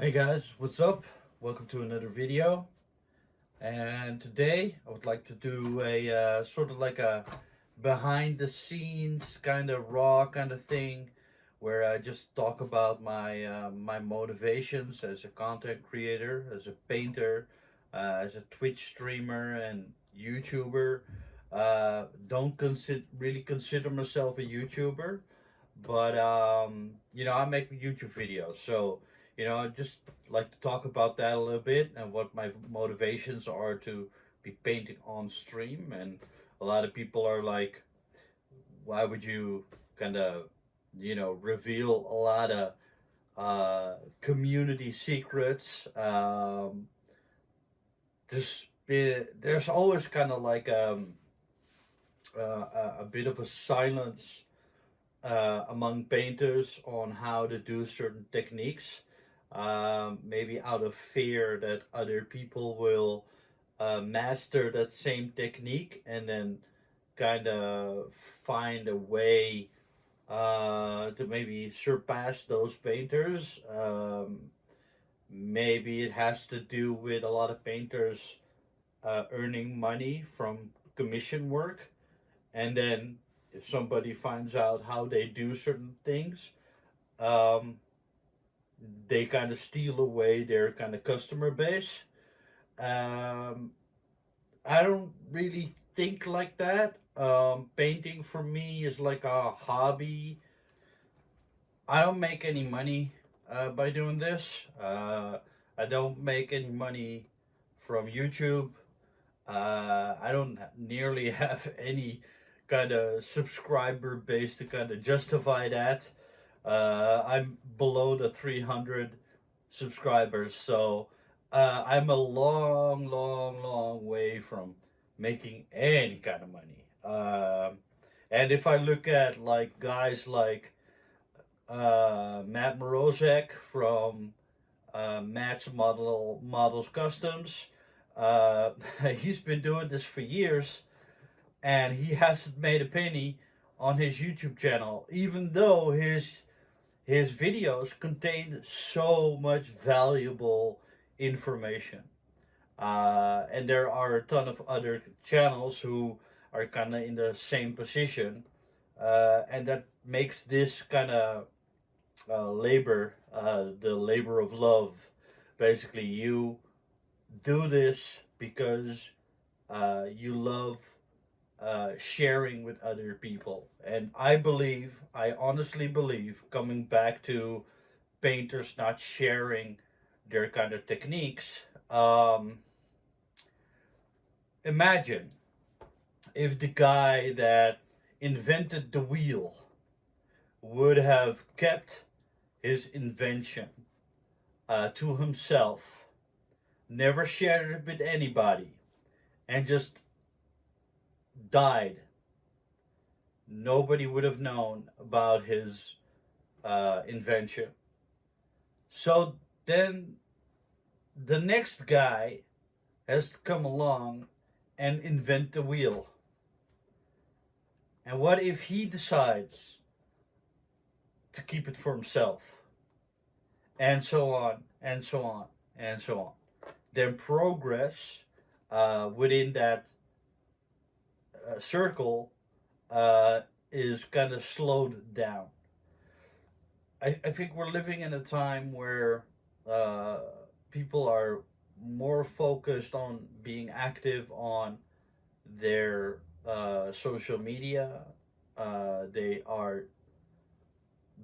Hey guys, what's up? Welcome to another video. And today I would like to do a sort of like a behind the scenes kind of raw kind of thing where I just talk about my motivations as a content creator, as a painter, as a Twitch streamer and YouTuber. Don't really consider myself a YouTuber, but I make YouTube videos, so I just like to talk about that a little bit and what my motivations are to be painting on stream. And a lot of people are like, why would you kind of reveal a lot of community secrets? There's always kind of like a bit of a silence among painters on how to do certain techniques. Maybe out of fear that other people will master that same technique and then kind of find a way to maybe surpass those painters. Maybe it has to do with a lot of painters earning money from commission work, and then if somebody finds out how they do certain things, um, they kind of steal away their kind of customer base. Um, I don't really think like that. Painting for me is like a hobby. I don't make any money by doing this. I don't make any money from YouTube. I don't nearly have any kind of subscriber base to kind of justify that. I'm below the 300 subscribers, so I'm a long, long, long way from making any kind of money. And if I look at like guys like Matt Morozek from Matt's Models Customs, he's been doing this for years, and he hasn't made a penny on his YouTube channel, even though his videos contain so much valuable information. And there are a ton of other channels who are kind of in the same position, and that makes this kind of labor, the labor of love. Basically, you do this because you love sharing with other people. And I honestly believe, coming back to painters not sharing their kind of techniques, imagine if the guy that invented the wheel would have kept his invention to himself, never shared it with anybody, and just died. Nobody would have known about his invention. So then the next guy has to come along and invent the wheel. And what if he decides to keep it for himself? And so on, and so on, and so on. Then progress within that circle is kind of slowed down. I think we're living in a time where uh, people are more focused on being active on their social media. They are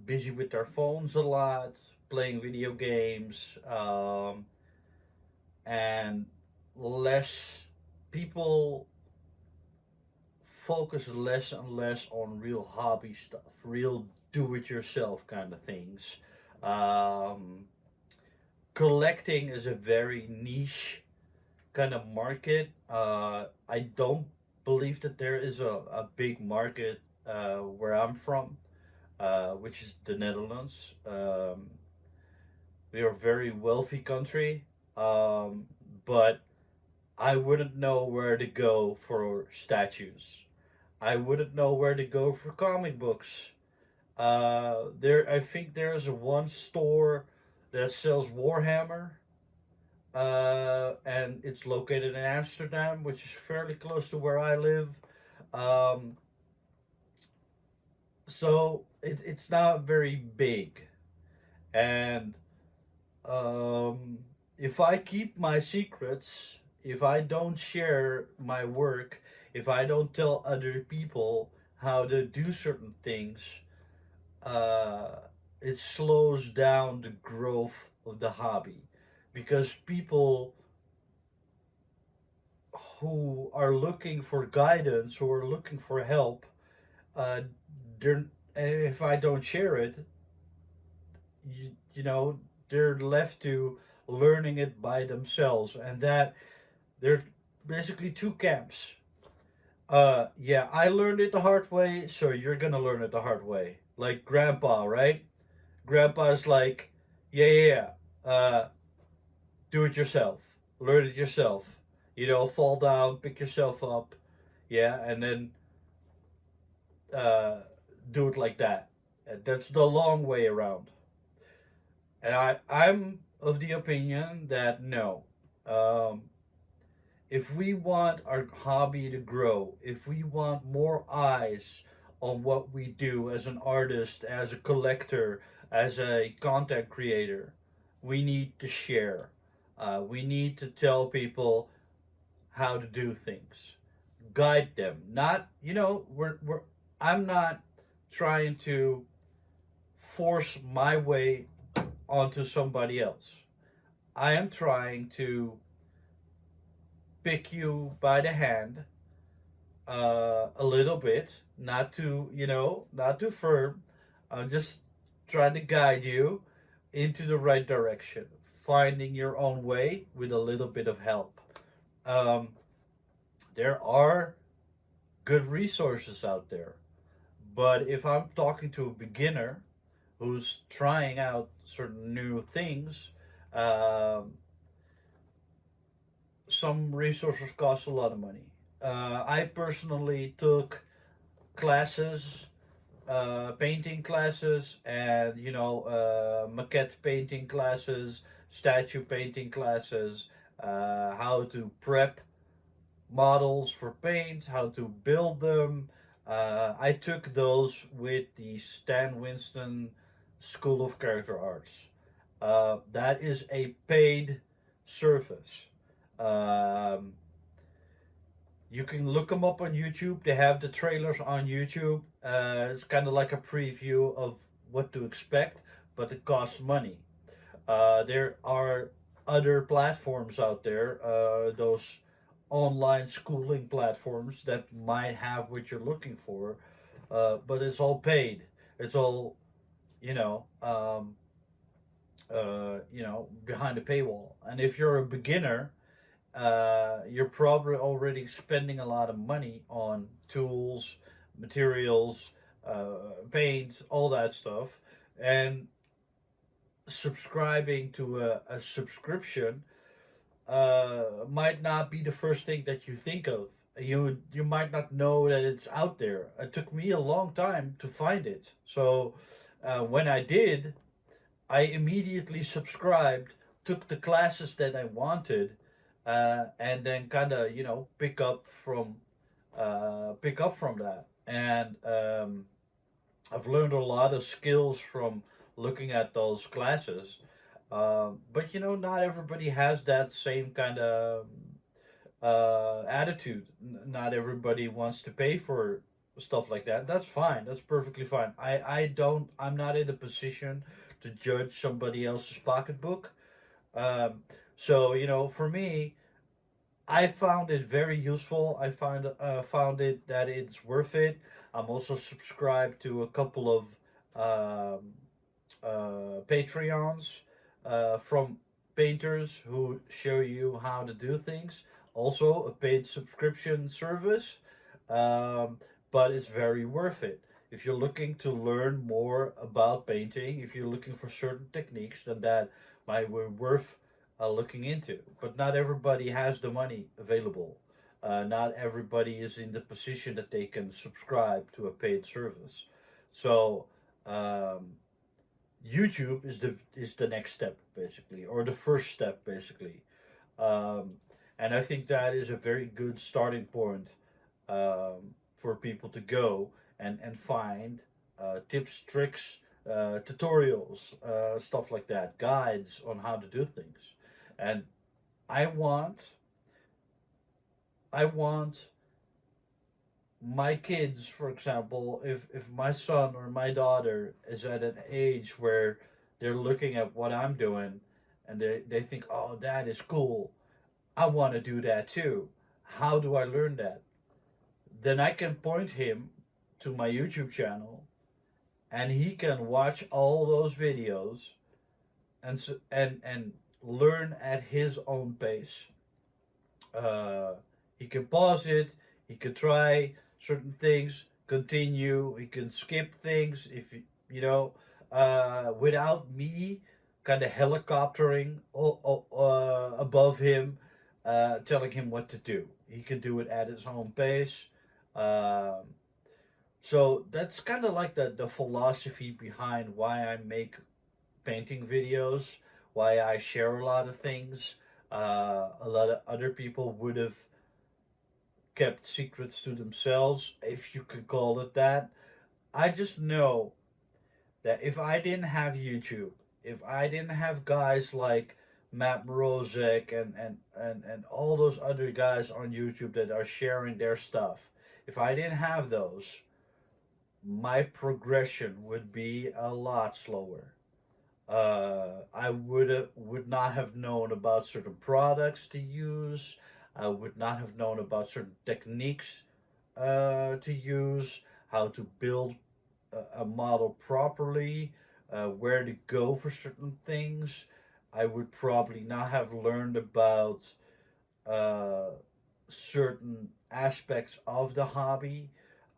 busy with their phones a lot, playing video games, and less people focus less and less on real hobby stuff, real do-it-yourself kind of things. Um, Collecting is a very niche kind of market. I don't believe that there is a big market where I'm from, which is the Netherlands. We are a very wealthy country, but I wouldn't know where to go for statues. I wouldn't know where to go for comic books. I think there's one store that sells Warhammer, and it's located in Amsterdam, which is fairly close to where I live. Um, it's not very big, and um, if I keep my secrets, if I don't share my work, if I don't tell other people how to do certain things, uh, it slows down the growth of the hobby, because people who are looking for guidance, who are looking for help, uh, they're, if I don't share it, you know, they're left to learning it by themselves, and that they're basically two camps. Yeah, I learned it the hard way, so you're gonna learn it the hard way. Like grandpa, right? Grandpa's like, yeah, yeah, yeah. Do it yourself. Learn it yourself. Fall down, pick yourself up, yeah, and then uh, do it like that. That's the long way around. And I'm of the opinion that no. Um, if we want our hobby to grow, if we want more eyes on what we do as an artist, as a collector, as a content creator, we need to share. We need to tell people how to do things, guide them. Not, we're I'm not trying to force my way onto somebody else. I am trying to pick you by the hand, a little bit, not too firm. I'm just trying to guide you into the right direction, finding your own way with a little bit of help. Um, there are good resources out there, but if I'm talking to a beginner who's trying out certain new things, um, some resources cost a lot of money. I personally took classes, painting classes, and maquette painting classes, statue painting classes, how to prep models for paint, how to build them. I took those with the Stan Winston School of Character Arts. That is a paid service. Um, you can look them up on YouTube. They have the trailers on YouTube. It's kind of like a preview of what to expect, but it costs money. There are other platforms out there, those online schooling platforms that might have what you're looking for, but it's all paid. It's all, you know, um, behind a paywall. And if you're a beginner, you're probably already spending a lot of money on tools, materials, paints, all that stuff, and subscribing to a subscription might not be the first thing that you think of. You might not know that it's out there. It took me a long time to find it. So when I did, I immediately subscribed, took the classes that I wanted, and then kind of pick up from that. And I've learned a lot of skills from looking at those classes. But not everybody has that same kind of attitude. Not everybody wants to pay for stuff like that. That's fine. That's perfectly fine. I'm not in a position to judge somebody else's pocketbook. Um, so for me, I found it very useful. I found it that it's worth it. I'm also subscribed to a couple of um, Patreons from painters who show you how to do things. Also, a paid subscription service, um, but it's very worth it. If you're looking to learn more about painting, if you're looking for certain techniques, then that might be worth looking into. But not everybody has the money available. Not everybody is in the position that they can subscribe to a paid service. So, um, YouTube is the next step basically, or the first step basically. Um, and I think that is a very good starting point for people to go and find tips, tricks, tutorials, stuff like that, guides on how to do things. And I want, I want my kids, for example, if my son or my daughter is at an age where they're looking at what I'm doing and they think, oh, that is cool. I want to do that too. How do I learn that? Then I can point him to my YouTube channel and he can watch all those videos and learn at his own pace. Uh, he can pause it. He can try certain things, continue. He can skip things if without me kind of helicoptering above him, telling him what to do. He can do it at his own pace. Um, so that's kind of like the philosophy behind why I make painting videos, why I share a lot of things. A lot of other people would have kept secrets to themselves, if you could call it that. I just know that if I didn't have YouTube, if I didn't have guys like Matt Mrozek and all those other guys on YouTube that are sharing their stuff, if I didn't have those, my progression would be a lot slower. I would not have known about certain products to use. I would not have known about certain techniques to use, how to build a model properly, where to go for certain things. I would probably not have learned about uh, certain aspects of the hobby.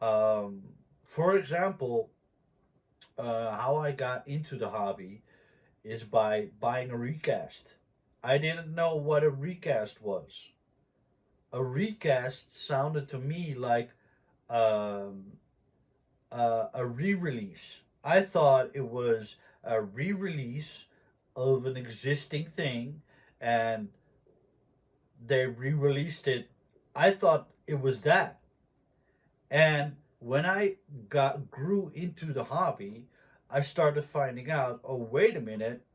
Um, for example, how I got into the hobby is by buying a recast. I didn't know what a recast was. A recast sounded to me like um, a re release. I thought it was a re release of an existing thing and they re released it. I thought it was that. And when I grew into the hobby, I started finding out, oh, wait a minute,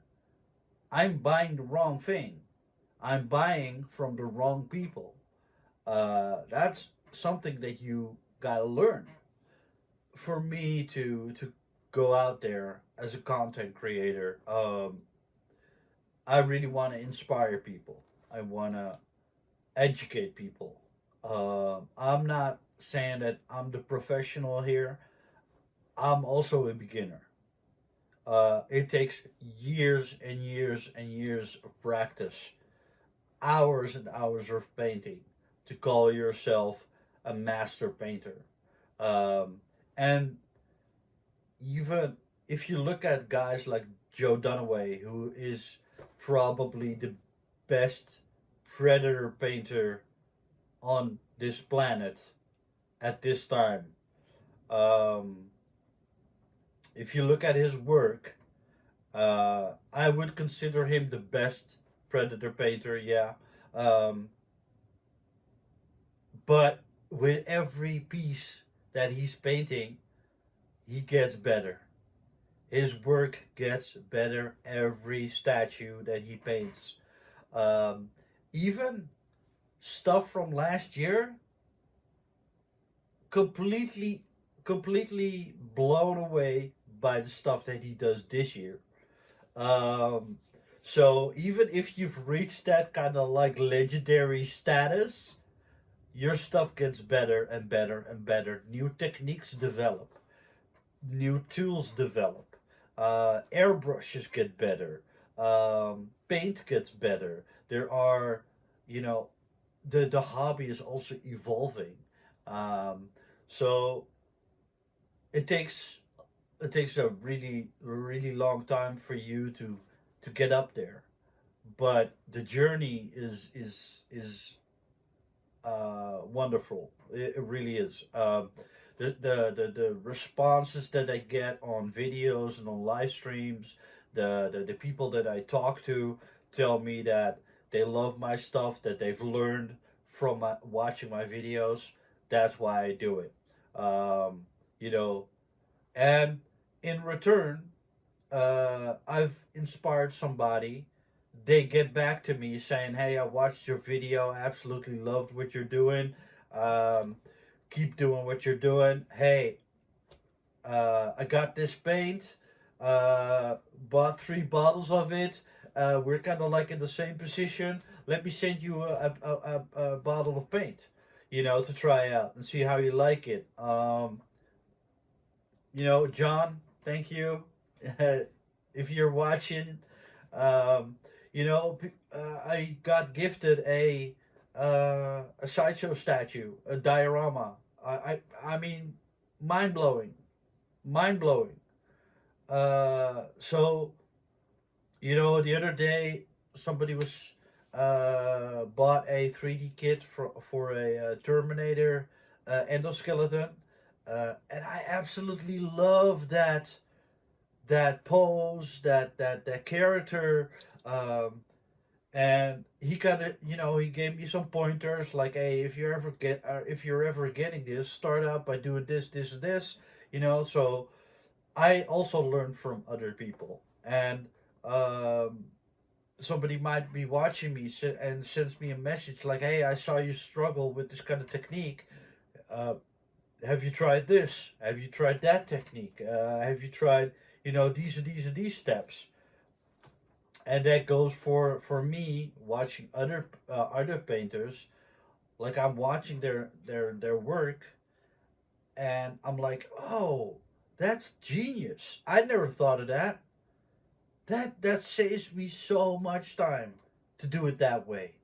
I'm buying the wrong thing. I'm buying from the wrong people. That's something that you gotta learn. For me to go out there as a content creator, I really want to inspire people. I want to educate people. I'm not saying that I'm the professional here. I'm also a beginner. It takes years and years and years of practice, hours and hours of painting to call yourself a master painter. Um, and even if you look at guys like Joe Dunaway, who is probably the best predator painter on this planet at this time, um, if you look at his work, I would consider him the best predator painter, yeah. Um, but with every piece that he's painting, he gets better. His work gets better every statue that he paints. Um, Even stuff from last year, completely, completely blown away by the stuff that he does this year. Um, so even if you've reached that kind of like legendary status, your stuff gets better and better and better. New techniques develop, new tools develop, airbrushes get better, paint gets better. There are, you know, the hobby is also evolving. Um, so it takes it takes a really long time for you to get up there, but the journey is wonderful. It really is. the responses that I get on videos and on live streams, the people that I talk to tell me that they love my stuff, that they've learned from watching my videos. That's why I do it. You know, and in return, I've inspired somebody. They get back to me saying, "Hey, I watched your video. Absolutely loved what you're doing. Um, keep doing what you're doing. Hey, I got this paint. Bought 3 bottles of it. We're kind of like in the same position. Let me send you a bottle of paint, to try out and see how you like it." John, thank you. If you're watching, um, I got gifted a sideshow statue, a diorama. I mean, mind blowing, mind blowing. So the other day somebody was bought a 3D kit for a Terminator endoskeleton, and I absolutely love that pose, that character. And he kind of, he gave me some pointers like, hey, if you're ever getting this, start out by doing this, this, and this. So I also learn from other people, and um, somebody might be watching me and sends me a message like, hey, I saw you struggle with this kind of technique. Uh, have you tried this? Have you tried that technique? Have you tried, these steps? And that goes for me watching other painters. Like I'm watching their work, and I'm like, oh, that's genius. I never thought of that. That saves me so much time to do it that way.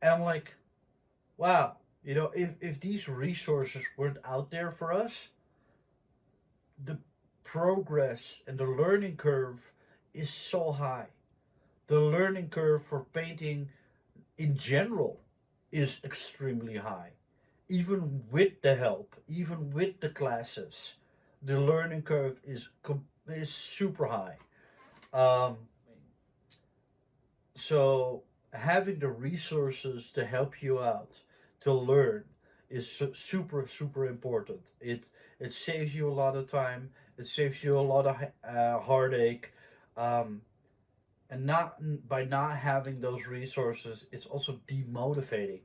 And I'm like, wow, if these resources weren't out there for us, the progress and the learning curve is so high. The learning curve for painting in general is extremely high. Even with the help, even with the classes, the learning curve is super high. Um, so having the resources to help you out to learn is super super important. It saves you a lot of time. It saves you a lot of heartache. Um, and not by not having those resources, it's also demotivating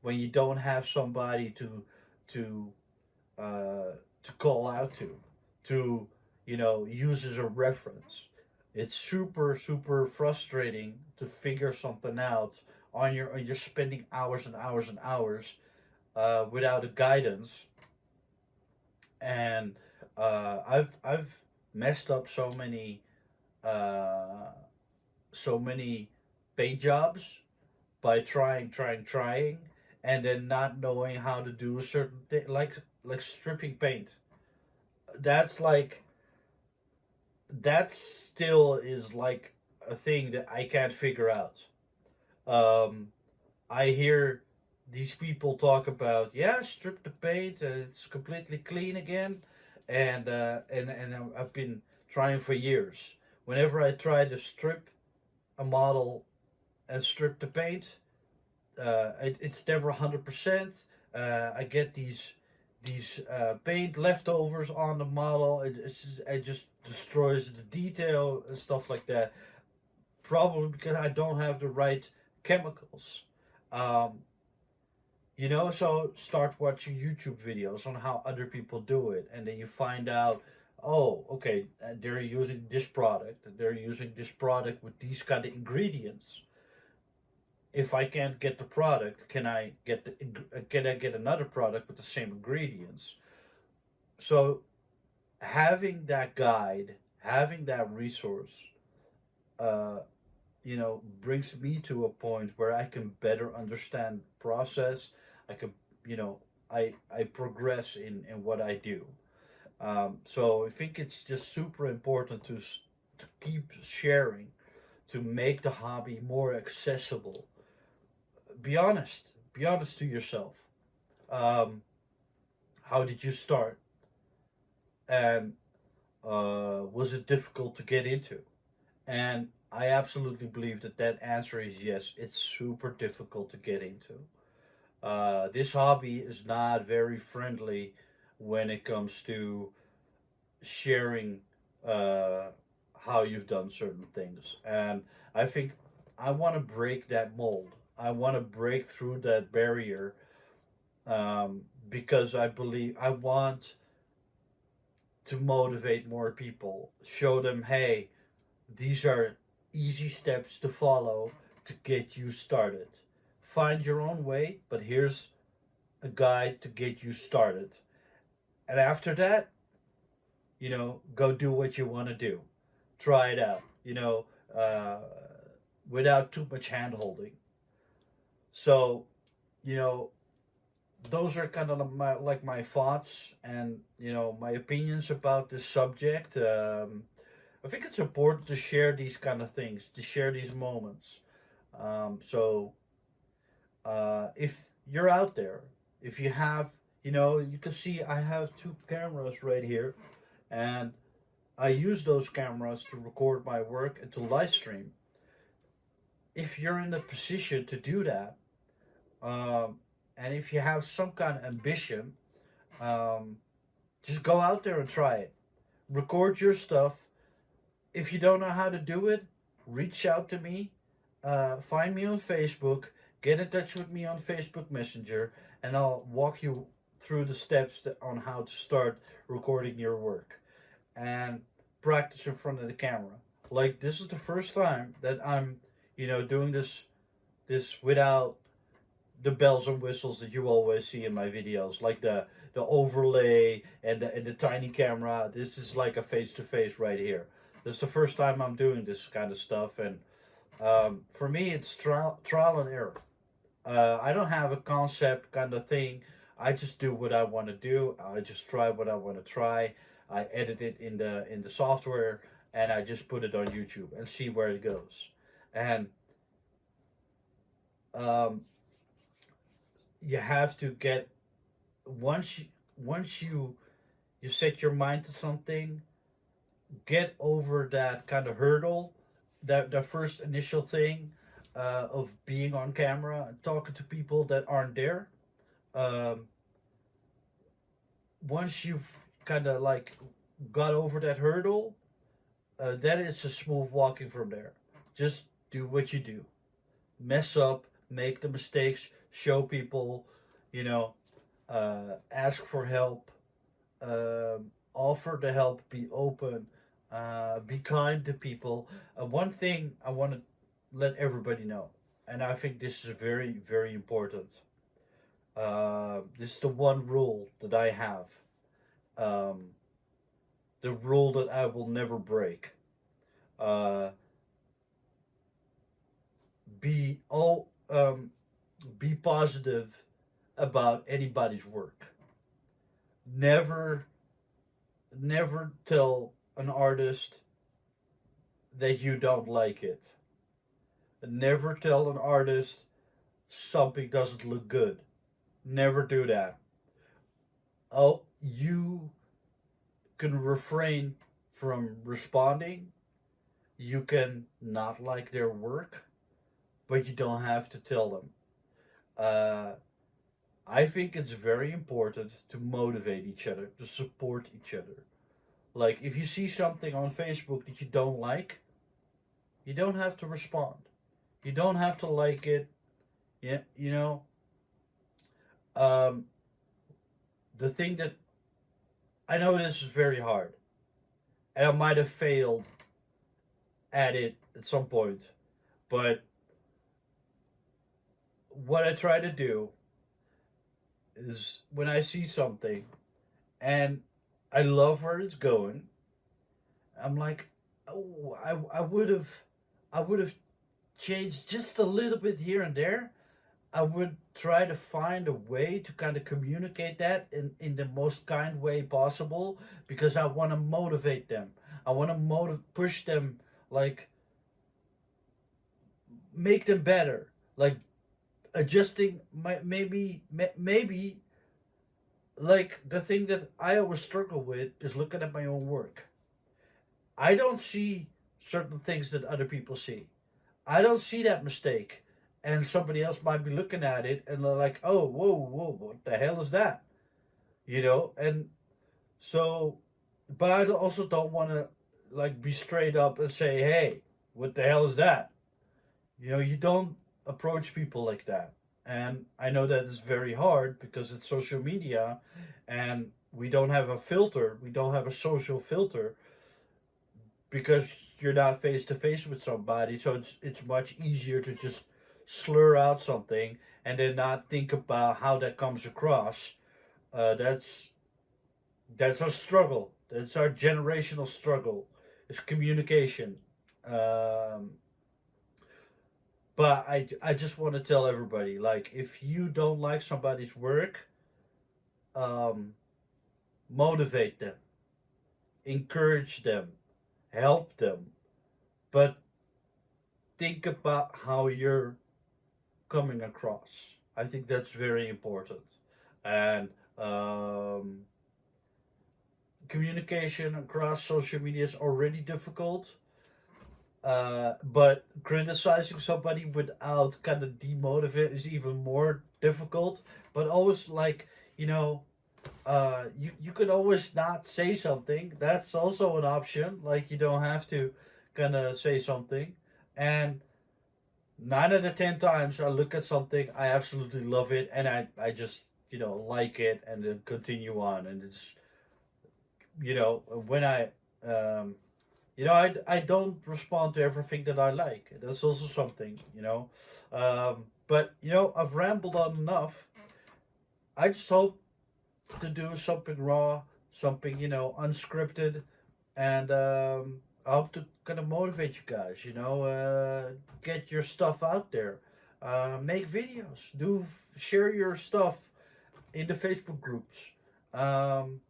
when you don't have somebody to uh, to call out to use as a reference. It's super super frustrating to figure something out on your own. You're spending hours and hours and hours without a guidance. And I've messed up uh, so many paint jobs by trying, and then not knowing how to do a certain thing, like stripping paint. That's like that still is like a thing that I can't figure out. Um, I hear these people talk about, yeah, strip the paint and it's completely clean again, and I've been trying for years. Whenever I try to strip a model and strip the paint, it's never 100%. I get these paint leftovers on the model. It just destroys the detail and stuff like that. Probably because I don't have the right chemicals. Um, so start watching YouTube videos on how other people do it, and then you find out, oh, okay, they're using this product. They're using this product with these kind of ingredients. If I can't get the product, can I get another product with the same ingredients? So having that guide, having that resource, uh, brings me to a point where I can better understand the process. I can, you know, I progress in what I do. So I think it's just super important to keep sharing, to make the hobby more accessible. Be honest. Be honest to yourself. Um, How did you start? And was it difficult to get into? And I absolutely believe that that answer is yes. It's super difficult to get into. This hobby is not very friendly when it comes to sharing uh, how you've done certain things. And I think I want to break that mold. I want to break through that barrier, because I believe I want to motivate more people, show them, hey, these are easy steps to follow to get you started. Find your own way, but here's a guide to get you started. And after that, go do what you want to do. Try it out, uh, without too much hand holding. So, you know, those are kind of my thoughts and my opinions about this subject. I think it's important to share these kind of things, to share these moments. So if you're out there, if you have, you can see I have two cameras right here, and I use those cameras to record my work and to live stream. If you're in the position to do that, um, and if you have some kind of ambition, um, just go out there and try it. Record your stuff. If you don't know how to do it, reach out to me. Find me on Facebook. Get in touch with me on Facebook Messenger, and I'll walk you through the steps on how to start recording your work and practice in front of the camera. Like, this is the first time that I'm, doing this without the bells and whistles that you always see in my videos, like the overlay and the tiny camera. This is like a face to face right here. This is the first time I'm doing this kind of stuff, and for me, it's trial and error. I don't have a concept kind of thing. I just do what I want to do. I just try what I want to try. I edit it in the software, and I just put it on YouTube and see where it goes. And um, you have to get once you set your mind to something, get over that kind of hurdle, that the first initial thing of being on camera and talking to people that aren't there. Um, Once you've kind of like got over that hurdle, then it's a smooth walking from there. Just do what you do. Mess up, make the mistakes, show people, ask for help, offer the help, be open, be kind to people. One thing I want to let everybody know, and I think this is very, very important. This is the one rule that I have, um, the rule that I will never break. Uh, be all be positive about anybody's work. Never, never tell an artist that you don't like it. Never tell an artist something doesn't look good. Never do that. Oh, you can refrain from responding. You can not like their work, but you don't have to tell them. Uh, I think it's very important to motivate each other, to support each other. Like, if you see something on Facebook that you don't like, you don't have to respond. You don't have to like it. Yeah, um, the thing that I know, this is very hard, and I might have failed at it at some point, but what I try to do is when I see something and I love where it's going, I'm like, oh, I would have changed just a little bit here and there. I would try to find a way to kind of communicate that in the most kind way possible, because I want to motivate them. I want to push them, like, make them better, like adjusting maybe like the thing that I always struggle with is looking at my own work. I don't see certain things that other people see. I don't see that mistake, and somebody else might be looking at it and they're like, "Oh, whoa, whoa, what the hell is that?" You know, and so, but I also don't want to like be straight up and say, "Hey, what the hell is that?" You know, you don't approach people like that. And I know that it's very hard because it's social media and we don't have a filter, we don't have a social filter because you're not face to face with somebody. So it's much easier to just slur out something and then not think about how that comes across. That's our struggle. That's our generational struggle. It's communication. Um, But I just want to tell everybody, like, if you don't like somebody's work, um, motivate them, encourage them, help them, but think about how you're coming across. I think that's very important. And um, communication across social media is already difficult. But criticizing somebody without kind of demotivate is even more difficult. But always like, you know, you can always not say something. That's also an option. Like you don't have to kind of say something. And 9 out of 10 times I look at something, I absolutely love it, and I just like it, and then continue on. And it's when um, I don't respond to everything that I like. That's also something. But I've rambled on enough. I just hope to do something raw, something unscripted, and I hope to kind of motivate you guys. Get your stuff out there, make videos, share your stuff in the Facebook groups. Um,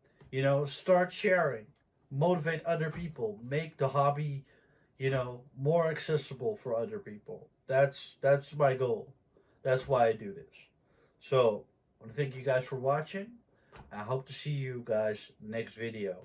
start sharing, motivate other people, make the hobby, more accessible for other people. That's my goal. That's why I do this. So I want to thank you guys for watching. I hope to see you guys next video.